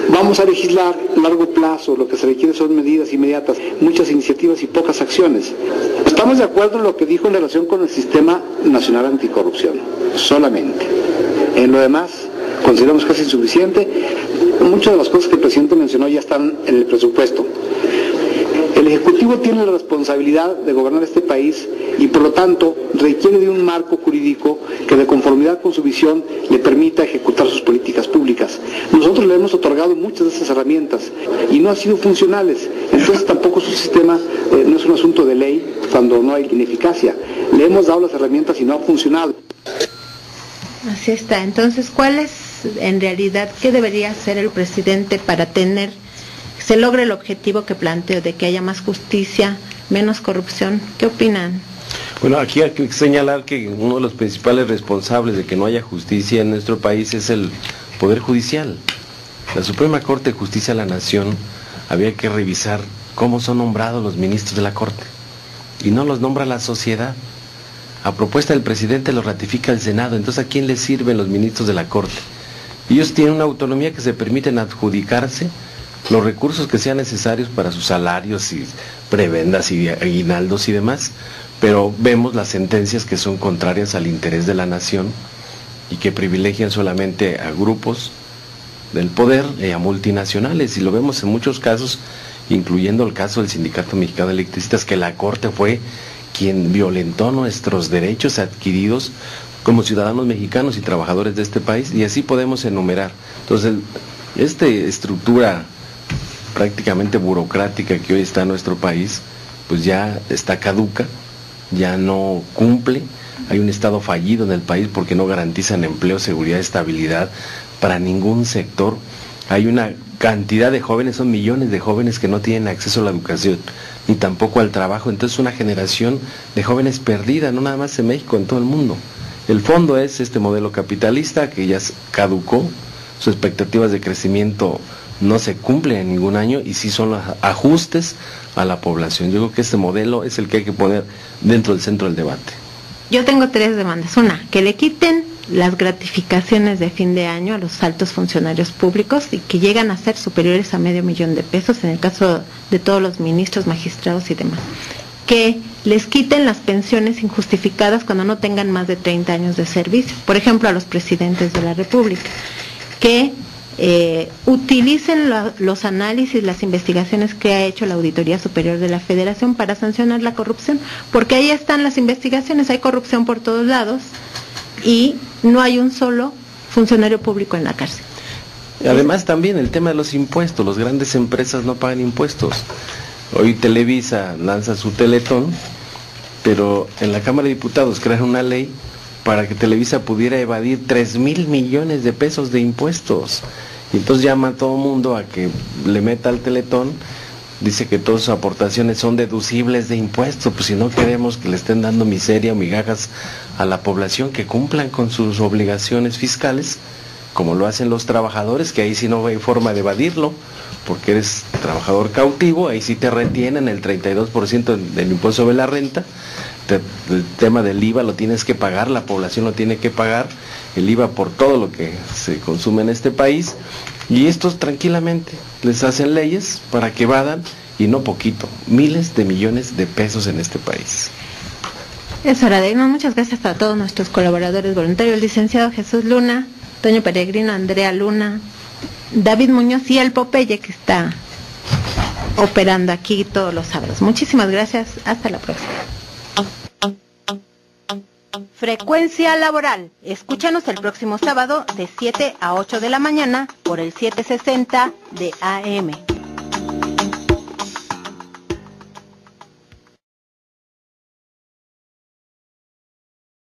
Vamos a legislar a largo plazo, lo que se requiere son medidas inmediatas, muchas iniciativas y pocas acciones. Estamos de acuerdo en lo que dijo en relación con el Sistema Nacional Anticorrupción, solamente. En lo demás, consideramos que es insuficiente. Muchas de las cosas que el presidente mencionó ya están en el presupuesto. El Ejecutivo tiene la responsabilidad de gobernar este país y por lo tanto requiere de un marco jurídico que de conformidad con su visión le permita ejecutar sus políticas públicas. Nosotros le hemos otorgado muchas de esas herramientas y no han sido funcionales. Entonces tampoco su sistema no es un asunto de ley cuando no hay ineficacia. Le hemos dado las herramientas y no ha funcionado. Así está. Entonces, ¿cuál es en realidad, qué debería hacer el presidente para se logre el objetivo que planteo de que haya más justicia, menos corrupción? ¿Qué opinan? Bueno, aquí hay que señalar que uno de los principales responsables de que no haya justicia en nuestro país es el Poder Judicial. La Suprema Corte de Justicia de la Nación había que revisar cómo son nombrados los ministros de la Corte, y no los nombra la sociedad. A propuesta del presidente lo ratifica el Senado. Entonces, ¿a quién les sirven los ministros de la Corte? Ellos tienen una autonomía que se permiten adjudicarse los recursos que sean necesarios para sus salarios y prebendas y aguinaldos y demás, pero vemos las sentencias que son contrarias al interés de la nación y que privilegian solamente a grupos del poder y a multinacionales, y lo vemos en muchos casos, incluyendo el caso del Sindicato Mexicano de Electricistas, que la Corte fue quien violentó nuestros derechos adquiridos como ciudadanos mexicanos y trabajadores de este país, y así podemos enumerar. Entonces, esta estructura prácticamente burocrática que hoy está en nuestro país, pues ya está caduca, ya no cumple. Hay un Estado fallido en el país porque no garantizan empleo, seguridad, estabilidad para ningún sector. Hay una cantidad de jóvenes, son millones de jóvenes que no tienen acceso a la educación, ni tampoco al trabajo. Entonces una generación de jóvenes perdida, no nada más en México, en todo el mundo. El fondo es este modelo capitalista que ya caducó, sus expectativas de crecimiento no se cumplen en ningún año, y sí son los ajustes a la población. Yo creo que este modelo es el que hay que poner dentro del centro del debate. Yo tengo 3 demandas. Una, que le quiten las gratificaciones de fin de año a los altos funcionarios públicos y que llegan a ser superiores a $500,000 de pesos en el caso de todos los ministros, magistrados y demás. Que les quiten las pensiones injustificadas cuando no tengan más de 30 años de servicio, por ejemplo a los presidentes de la República. Que utilicen los análisis, las investigaciones que ha hecho la Auditoría Superior de la Federación para sancionar la corrupción, porque ahí están las investigaciones, hay corrupción por todos lados y no hay un solo funcionario público en la cárcel. Además también el tema de los impuestos, las grandes empresas no pagan impuestos. Hoy Televisa lanza su Teletón, pero en la Cámara de Diputados crearon una ley para que Televisa pudiera evadir 3,000 millones de pesos de impuestos. Y entonces llama a todo mundo a que le meta al Teletón, dice que todas sus aportaciones son deducibles de impuestos, pues si no queremos que le estén dando miseria o migajas a la población, que cumplan con sus obligaciones fiscales, como lo hacen los trabajadores, que ahí sí no hay forma de evadirlo, porque eres trabajador cautivo, ahí sí te retienen el 32% del impuesto sobre la renta. El tema del IVA lo tienes que pagar, la población lo tiene que pagar, el IVA por todo lo que se consume en este país, y estos tranquilamente les hacen leyes para que evadan, y no poquito, miles de millones de pesos en este país. Es hora de irnos. Muchas gracias a todos nuestros colaboradores voluntarios, el licenciado Jesús Luna, Toño Peregrino, Andrea Luna, David Muñoz y el Popeye que está operando aquí todos los sábados. Muchísimas gracias, hasta la próxima. Frecuencia Laboral. Escúchanos el próximo sábado de 7 a 8 de la mañana por el 760 de AM.